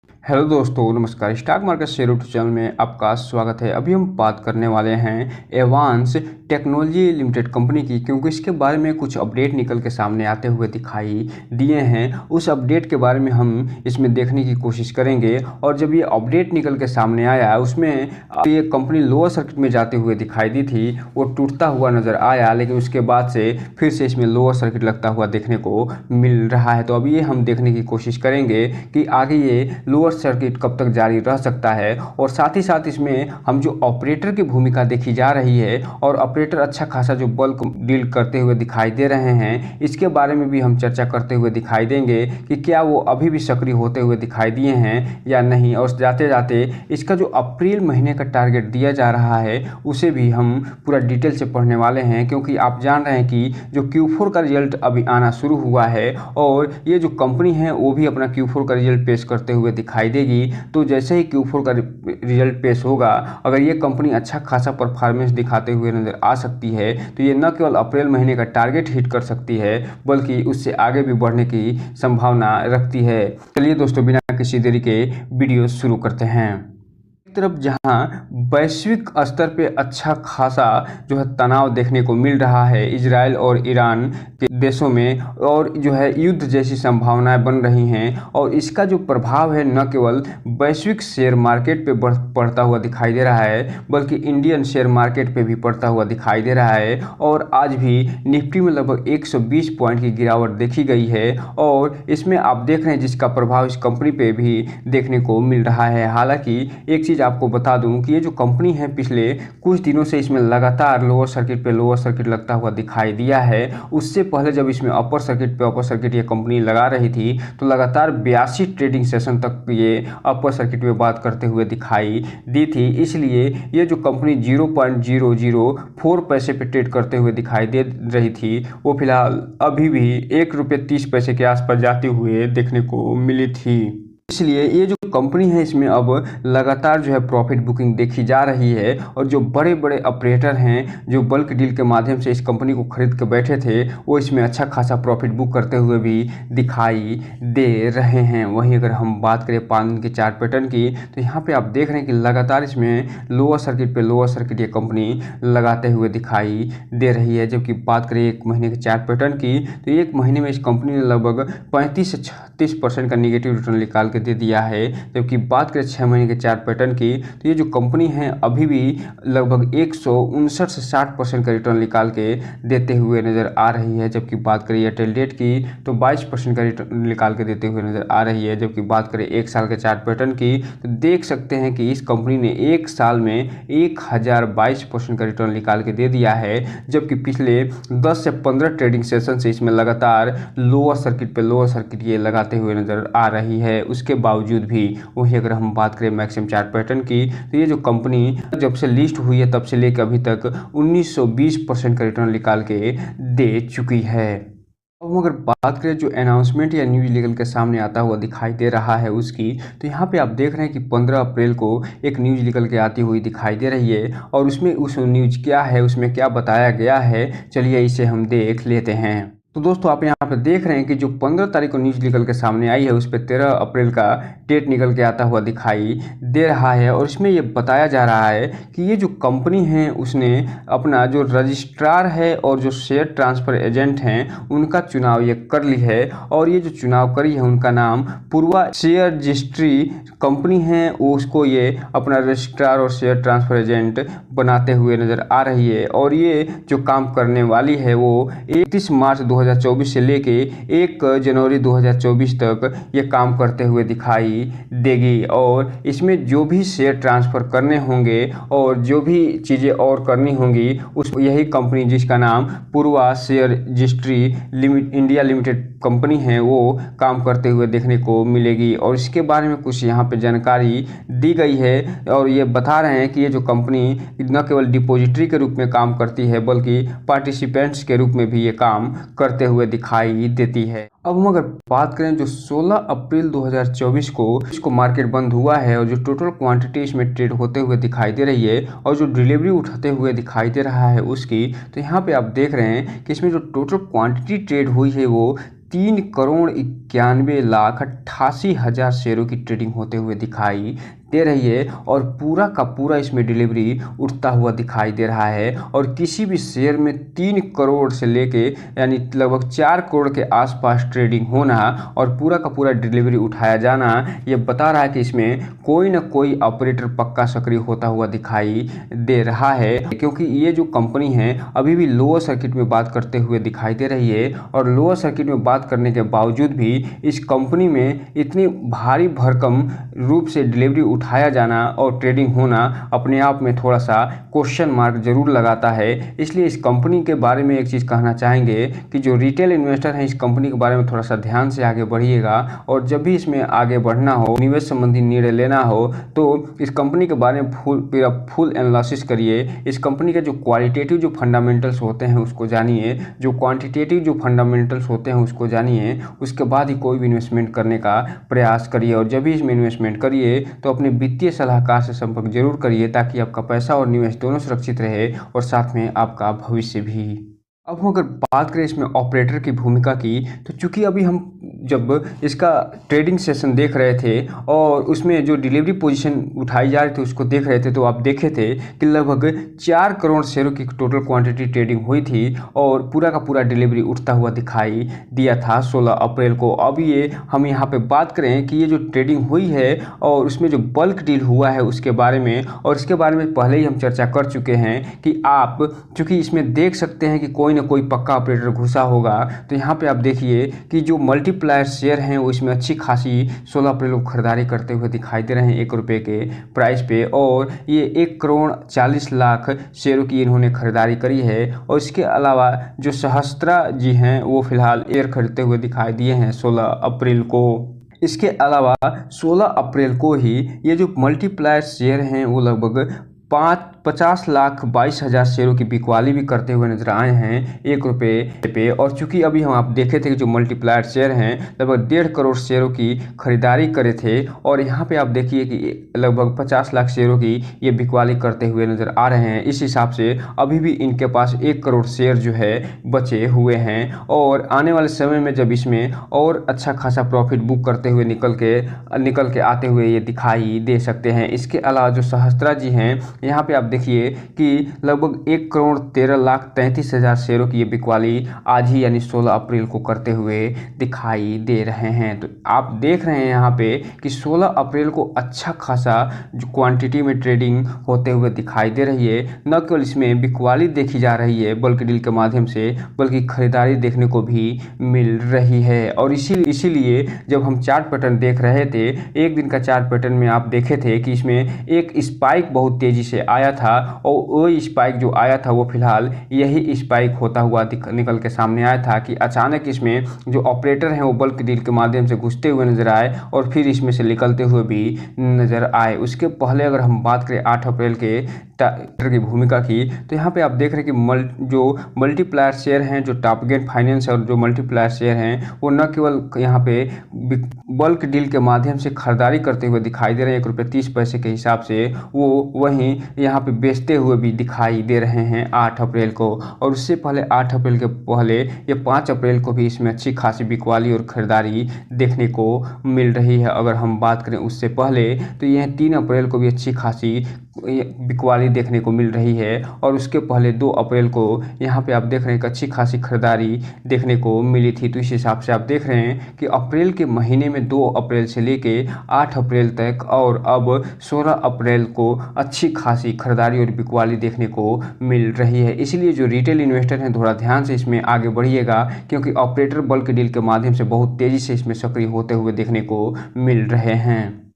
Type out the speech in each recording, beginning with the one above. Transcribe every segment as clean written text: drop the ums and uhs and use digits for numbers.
Hello दोस्तों, नमस्कार। Stock market share YouTube channel में आपका स्वागत है। अभी हम बात करने वाले हैं एडवांस टेक्नोलॉजी लिमिटेड कंपनी की, क्योंकि इसके बारे में कुछ अपडेट निकल के सामने आते हुए दिखाई दिए हैं। उस अपडेट के बारे में हम इसमें देखने की कोशिश करेंगे। और जब ये अपडेट निकल के सामने आया, उसमें ये कंपनी लोअर सर्किट में जाते हुए दिखाई दी थी, वो टूटता हुआ नज़र आया, लेकिन उसके बाद से फिर से इसमें लोअर सर्किट लगता हुआ देखने को मिल रहा है। तो अभी ये हम देखने की कोशिश करेंगे कि आगे ये लोअर सर्किट कब तक जारी रह सकता है। और साथ ही साथ इसमें हम जो ऑपरेटर की भूमिका देखी जा रही है, और ऑपरेटर अच्छा खासा जो बल्क डील करते हुए दिखाई दे रहे हैं, इसके बारे में भी हम चर्चा करते हुए दिखाई देंगे कि क्या वो अभी भी सक्रिय होते हुए दिखाई दिए हैं या नहीं। और जाते जाते इसका जो अप्रैल महीने का टारगेट दिया जा रहा है, उसे भी हम पूरा डिटेल से पढ़ने वाले हैं, क्योंकि आप जान रहे हैं कि जो Q4 का रिजल्ट अभी आना शुरू हुआ है, और ये जो कंपनी है वो भी अपना Q4 का रिजल्ट पेश करते हुए दिखाई देगी। तो जैसे ही Q4 का रिजल्ट पेश होगा, अगर ये कंपनी अच्छा खासा परफॉर्मेंस दिखाते हुए नज़र आ सकती है, तो ये न केवल अप्रैल महीने का टारगेट हिट कर सकती है, बल्कि उससे आगे भी बढ़ने की संभावना रखती है। चलिए दोस्तों, बिना किसी देरी के वीडियो शुरू करते हैं। तरफ जहां वैश्विक स्तर पे अच्छा खासा जो है तनाव देखने को मिल रहा है इजराइल और ईरान के देशों में, और जो है युद्ध जैसी संभावनाएं बन रही हैं, और इसका जो प्रभाव है न केवल वैश्विक शेयर मार्केट पे पड़ता हुआ दिखाई दे रहा है, बल्कि इंडियन शेयर मार्केट पे भी पड़ता हुआ दिखाई दे रहा है। और आज भी निफ्टी में लगभग 120 पॉइंट की गिरावट देखी गई है, और इसमें आप देख रहे हैं जिसका प्रभाव इस कंपनी पे भी देखने को मिल रहा है। हालांकि एक चीज़ आपको बता दूं कि ये जो कंपनी है, पिछले कुछ दिनों से इसमें लगातार लोअर सर्किट लगता हुआ दिखाई दिया है। उससे पहले जब इसमें अपर सर्किट ये कंपनी लगा रही थी, तो लगातार 82 ट्रेडिंग सेशन तक ये अपर सर्किट में बात करते हुए दिखाई दी थी। इसलिए ये जो कंपनी 0.004 पैसे पे ट्रेड करते हुए दिखाई दे रही थी, वो फिलहाल अभी भी ₹1.30 के आसपास जाते हुए देखने को मिली थी। इसलिए ये जो कंपनी है, इसमें अब लगातार जो है प्रॉफिट बुकिंग देखी जा रही है, और जो बड़े बड़े ऑपरेटर हैं जो बल्क डील के माध्यम से इस कंपनी को खरीद के बैठे थे, वो इसमें अच्छा खासा प्रॉफिट बुक करते हुए भी दिखाई दे रहे हैं। वहीं अगर हम बात करें 5 दिन के चार्ट पैटर्न की, तो यहाँ पे आप देख रहे हैं कि लगातार इसमें लोअर सर्किट ये कंपनी लगाते हुए दिखाई दे रही है। जबकि बात करें 1 महीने के चार्ट पैटर्न की, तो 1 महीने में इस कंपनी ने लगभग 35 से 36% का निगेटिव रिटर्न निकाल दे दिया है। जबकि बात करें 6 महीने के चार्ट पैटर्न की, तो ये जो कंपनी है अभी भी लगभग 159 से 60% का रिटर्न निकाल के देते हुए नज़र आ रही है। जबकि बात करें एयरटेल डेट की, तो 22% का रिटर्न निकाल के देते हुए नज़र आ रही है। जबकि बात करें 1 साल के चार्ट पैटर्न की, तो देख सकते हैं कि इस कंपनी ने 1 साल में 1022% का रिटर्न निकाल के दे दिया है। जबकि पिछले 10 से 15 ट्रेडिंग सेशन से इसमें लगातार लोअर सर्किट ये लगाते हुए नज़र आ रही है। उसके बावजूद भी वही अगर हम बात करें मैक्सिमम चार्ट पैटर्न की, तो ये जो कंपनी जब से लिस्ट हुई है तब से लेकर अभी तक 1920% का रिटर्न निकाल के दे चुकी है। अब अगर बात करें जो अनाउंसमेंट या न्यूज़ निकल के सामने आता हुआ दिखाई दे रहा है उसकी, तो यहाँ पे आप देख रहे हैं कि 15 अप्रैल को एक न्यूज़ निकल के आती हुई दिखाई दे रही है। और उसमें उस न्यूज़ क्या है, उसमें क्या बताया गया है, चलिए इसे हम देख लेते हैं। तो दोस्तों, आप यहाँ पे देख रहे हैं कि जो 15 तारीख को न्यूज़ निकल के सामने आई है, उस पर 13 अप्रैल का डेट निकल के आता हुआ दिखाई दे रहा है। और इसमें ये बताया जा रहा है कि ये जो कंपनी है, उसने अपना जो रजिस्ट्रार है और जो शेयर ट्रांसफ़र एजेंट हैं, उनका चुनाव ये कर ली है। और ये जो चुनाव करी है, उनका नाम पूर्वा शेयर रजिस्ट्री कंपनी है, उसको ये अपना रजिस्ट्रार और शेयर ट्रांसफ़र एजेंट बनाते हुए नज़र आ रही है। और ये जो काम करने वाली है, वो 31 मार्च 2024 से लेके 1 जनवरी 2024 तक ये काम करते हुए दिखाई देगी। और इसमें जो भी शेयर ट्रांसफ़र करने होंगे और जो भी चीज़ें और करनी होंगी, उस यही कंपनी जिसका नाम Purva share registry India limited company है, वो काम करते हुए देखने को मिलेगी। और इसके बारे में कुछ यहाँ पे जानकारी दी गई है, और ये बता रहे हैं कि ये जो कंपनी न केवल डिपॉजिटरी के रूप में काम करती है, बल्कि पार्टिसिपेंट्स के रूप में भी ये काम करते हुए दिखाई देती है। अब हम अगर बात करें जो 16 अप्रैल 2024 को इसको मार्केट बंद हुआ है, और जो टोटल क्वांटिटी इसमें ट्रेड होते हुए दिखाई दे रही है, और जो डिलीवरी उठाते हुए दिखाई दे रहा है उसकी, तो यहाँ पे आप देख रहे हैं कि इसमें जो टोटल क्वांटिटी ट्रेड हुई है वो 3,91,88,000 शेयरों की ट्रेडिंग होते हुए दिखाई दे रही है और पूरा का पूरा इसमें डिलीवरी उठता हुआ दिखाई दे रहा है। और किसी भी शेयर में 3 करोड़ से लेके यानी लगभग 4 करोड़ के आसपास ट्रेडिंग होना और पूरा का पूरा डिलीवरी उठाया जाना, ये बता रहा है कि इसमें कोई ना कोई ऑपरेटर पक्का सक्रिय होता हुआ दिखाई दे रहा है। क्योंकि ये जो कंपनी है अभी भी लोअर सर्किट में बात करते हुए दिखाई दे रही है और लोअर सर्किट में बात करने के बावजूद भी इस कंपनी में इतनी भारी भरकम रूप से डिलीवरी उठाया जाना और ट्रेडिंग होना अपने आप में थोड़ा सा क्वेश्चन मार्क जरूर लगाता है। इसलिए इस कंपनी के बारे में एक चीज़ कहना चाहेंगे कि जो रिटेल इन्वेस्टर हैं इस कंपनी के बारे में थोड़ा सा ध्यान से आगे बढ़िएगा और जब भी इसमें आगे बढ़ना हो, निवेश संबंधी निर्णय लेना हो, तो इस कंपनी के बारे में फुल एनालिसिस करिए। इस कंपनी के जो क्वालिटेटिव जो फंडामेंटल्स होते हैं उसको जानिए, जो क्वांटिटेटिव जो फंडामेंटल्स होते हैं उसको जानिए, उसके बाद ही कोई भी इन्वेस्टमेंट करने का प्रयास करिए। और जब भी इसमें इन्वेस्टमेंट करिए तो अपने वित्तीय सलाहकार से संपर्क जरूर करिए ताकि आपका पैसा और निवेश दोनों सुरक्षित रहे और साथ में आपका भविष्य भी। अब हम अगर बात करें इसमें ऑपरेटर की भूमिका की, तो चूंकि अभी हम जब इसका ट्रेडिंग सेशन देख रहे थे और उसमें जो डिलीवरी पोजीशन उठाई जा रही थी उसको देख रहे थे, तो आप देखे थे कि लगभग 4 करोड़ शेयरों की टोटल क्वांटिटी ट्रेडिंग हुई थी और पूरा का पूरा डिलीवरी उठता हुआ दिखाई दिया था 16 अप्रैल को। अब ये हम यहाँ पे बात करें कि ये जो ट्रेडिंग हुई है और उसमें जो बल्क डील हुआ है उसके बारे में, और इसके बारे में पहले ही हम चर्चा कर चुके हैं कि आप चूँकि इसमें देख सकते हैं कि कोई ना कोई पक्का ऑपरेटर घुसा होगा। तो यहाँ पे आप देखिए कि जो मल्टीप्लायर शेयर हैं वो इसमें अच्छी खासी 16 अप्रैल को खरीदारी करते हुए दिखाई दे रहे हैं 1 रुपये के प्राइस पे, और ये 1,40,00,000 शेयरों की इन्होंने खरीदारी करी है। और इसके अलावा जो सहस्त्रा जी हैं वो फिलहाल शेयर खरीदते हुए दिखाई दिए हैं 16 अप्रैल को। इसके अलावा 16 अप्रैल को ही ये जो मल्टीप्लायर शेयर हैं वो लगभग 50,22,000 शेयरों की बिकवाली भी करते हुए नजर आए हैं 1 रुपये पे। और चूंकि अभी हम आप देखे थे कि जो मल्टीप्लायर शेयर हैं लगभग 1.5 करोड़ शेयरों की खरीदारी करे थे, और यहाँ पे आप देखिए कि लगभग 50 लाख शेयरों की ये बिकवाली करते हुए नजर आ रहे हैं। इस हिसाब से अभी भी इनके पास 1 करोड़ शेयर जो है बचे हुए हैं और आने वाले समय में जब इसमें और अच्छा खासा प्रॉफिट बुक करते हुए निकल के आते हुए ये दिखाई दे सकते हैं। इसके अलावा जो सहस्त्रा जी हैं यहाँ पे आप देखिए कि लगभग 1,13,33,000 शेयरों की ये बिकवाली आज ही यानी 16 अप्रैल को करते हुए दिखाई दे रहे हैं। तो आप देख रहे हैं यहाँ पे कि 16 अप्रैल को अच्छा खासा जो क्वांटिटी में ट्रेडिंग होते हुए दिखाई दे रही है। न केवल इसमें बिकवाली देखी जा रही है बल्क डील के माध्यम से, बल्कि खरीदारी देखने को भी मिल रही है। और इसीलिए जब हम चार्ट पैटर्न देख रहे थे, एक दिन का चार्ट पैटर्न में आप देखे थे कि इसमें एक स्पाइक बहुत तेजी से आया था और वो स्पाइक जो आया था वो फिलहाल यही स्पाइक होता हुआ निकल के सामने आया था कि अचानक इसमें जो ऑपरेटर हैं वो बल्क डील के माध्यम से घुसते हुए नजर आए और फिर इसमें से निकलते हुए भी नजर आए। उसके पहले अगर हम बात करें 8 अप्रैल के की भूमिका की, तो यहाँ पे आप देख रहे हैं कि जो मल्टीप्लायर शेयर हैं, जो टारगेट फाइनेंस और जो मल्टीप्लायर शेयर हैं वो न केवल यहाँ पे बल्क डील के माध्यम से खरीदारी करते हुए दिखाई दे रहे हैं 1.30 रुपये के हिसाब से, वो वहीं यहाँ पे बेचते हुए भी दिखाई दे रहे हैं 8 अप्रैल को। और उससे पहले 8 अप्रैल के पहले ये 5 अप्रैल को भी इसमें अच्छी खासी बिकवाली और खरीदारी देखने को मिल रही है। अगर हम बात करें उससे पहले तो यह 3 अप्रैल को भी अच्छी खासी बिकवाली देखने को मिल रही है और उसके पहले 2 अप्रैल को यहाँ पे आप देख रहे हैं कि अच्छी खासी खरीदारी देखने को मिली थी। तो इस हिसाब से आप देख रहे हैं कि अप्रैल के महीने में 2 अप्रैल से लेके 8 अप्रैल तक और अब 16 अप्रैल को अच्छी खासी खरीदारी और बिकवाली देखने को मिल रही है। इसलिए जो रिटेल इन्वेस्टर हैं थोड़ा ध्यान से इसमें आगे बढ़िएगा, क्योंकि ऑपरेटर बल्क डील के माध्यम से बहुत तेज़ी से इसमें सक्रिय होते हुए देखने को मिल रहे हैं।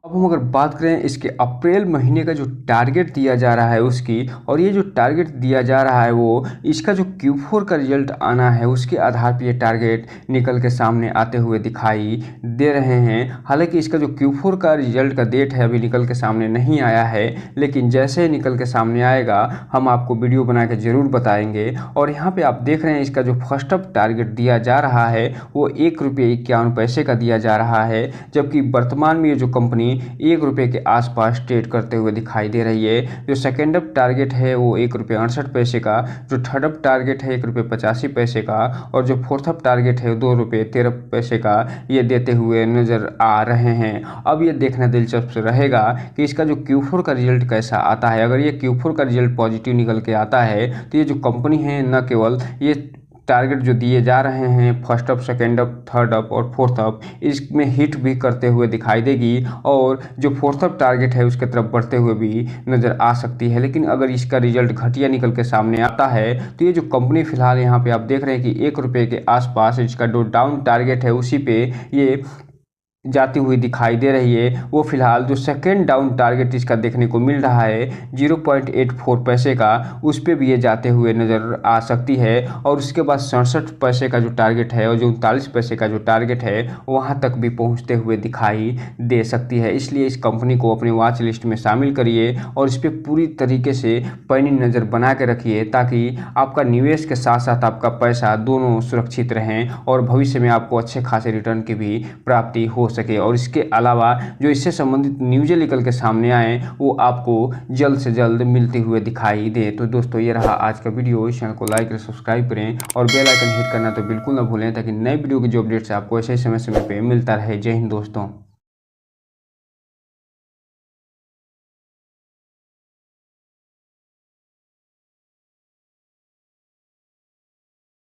अब हम अगर बात करें इसके अप्रैल महीने का जो टारगेट दिया जा रहा है उसकी, और ये जो टारगेट दिया जा रहा है वो इसका जो Q4 का रिजल्ट आना है उसके आधार पर ये टारगेट निकल के सामने आते हुए दिखाई दे रहे हैं। हालांकि इसका जो Q4 का रिजल्ट का डेट है अभी निकल के सामने नहीं आया है, लेकिन जैसे ही निकल के सामने आएगा हम आपको वीडियो बना के ज़रूर बताएंगे। और यहाँ पर आप देख रहे हैं इसका जो फर्स्ट अप टारगेट दिया जा रहा है वो 1 रुपये 51 पैसे का दिया जा रहा है, जबकि वर्तमान में ये जो कंपनी ₹1 के आसपास ट्रेड करते हुए दिखाई दे रही है। जो सेकेंड अप टारगेट है वो ₹1.68 का, जो थर्ड अप टारगेट है ₹1.85 का और जो फोर्थ अप टारगेट है ₹2.13 का ये देते हुए नज़र आ रहे हैं। अब ये देखना दिलचस्प रहेगा कि इसका जो Q4 का रिजल्ट कैसा आता है। अगर ये Q4 का रिजल्ट पॉजिटिव निकल के आता है तो ये जो कंपनी है न केवल ये टारगेट जो दिए जा रहे हैं first up, second up, third up और फोर्थ अप, इसमें हिट भी करते हुए दिखाई देगी और जो फोर्थ अप टारगेट है उसके तरफ बढ़ते हुए भी नज़र आ सकती है। लेकिन अगर इसका रिजल्ट घटिया निकल के सामने आता है तो ये जो कंपनी फिलहाल यहाँ पे आप देख रहे हैं कि ₹1 के आसपास इसका जो डाउन टारगेट है उसी पे ये जाती हुई दिखाई दे रही है। वो फिलहाल जो सेकेंड डाउन टारगेट इसका देखने को मिल रहा है 0.84 का, उस पे भी ये जाते हुए नज़र आ सकती है और उसके बाद 67 का जो टारगेट है और जो 39 का जो टारगेट है वहाँ तक भी पहुँचते हुए दिखाई दे सकती है। इसलिए इस कंपनी को अपनी वॉच लिस्ट में शामिल करिए और इस पर पूरी तरीके से पैनी नज़र बना के रखिए ताकि आपका निवेश के साथ साथ आपका पैसा दोनों सुरक्षित रहें और भविष्य में आपको अच्छे खासे रिटर्न की भी प्राप्ति हो सके। और इसके अलावा जो इससे संबंधित न्यूज़ें निकल के सामने आए वो आपको जल्द से जल्द मिलते हुए दिखाई दे। तो दोस्तों ये रहा आज का वीडियो। इस चैनल को लाइक करें, सब्सक्राइब करें और बेल आइकन हिट करना तो बिल्कुल ना भूलें ताकि नए वीडियो की जो अपडेट्स आपको ऐसे समय समय पे मिलता रहे। जय हिंद दोस्तों।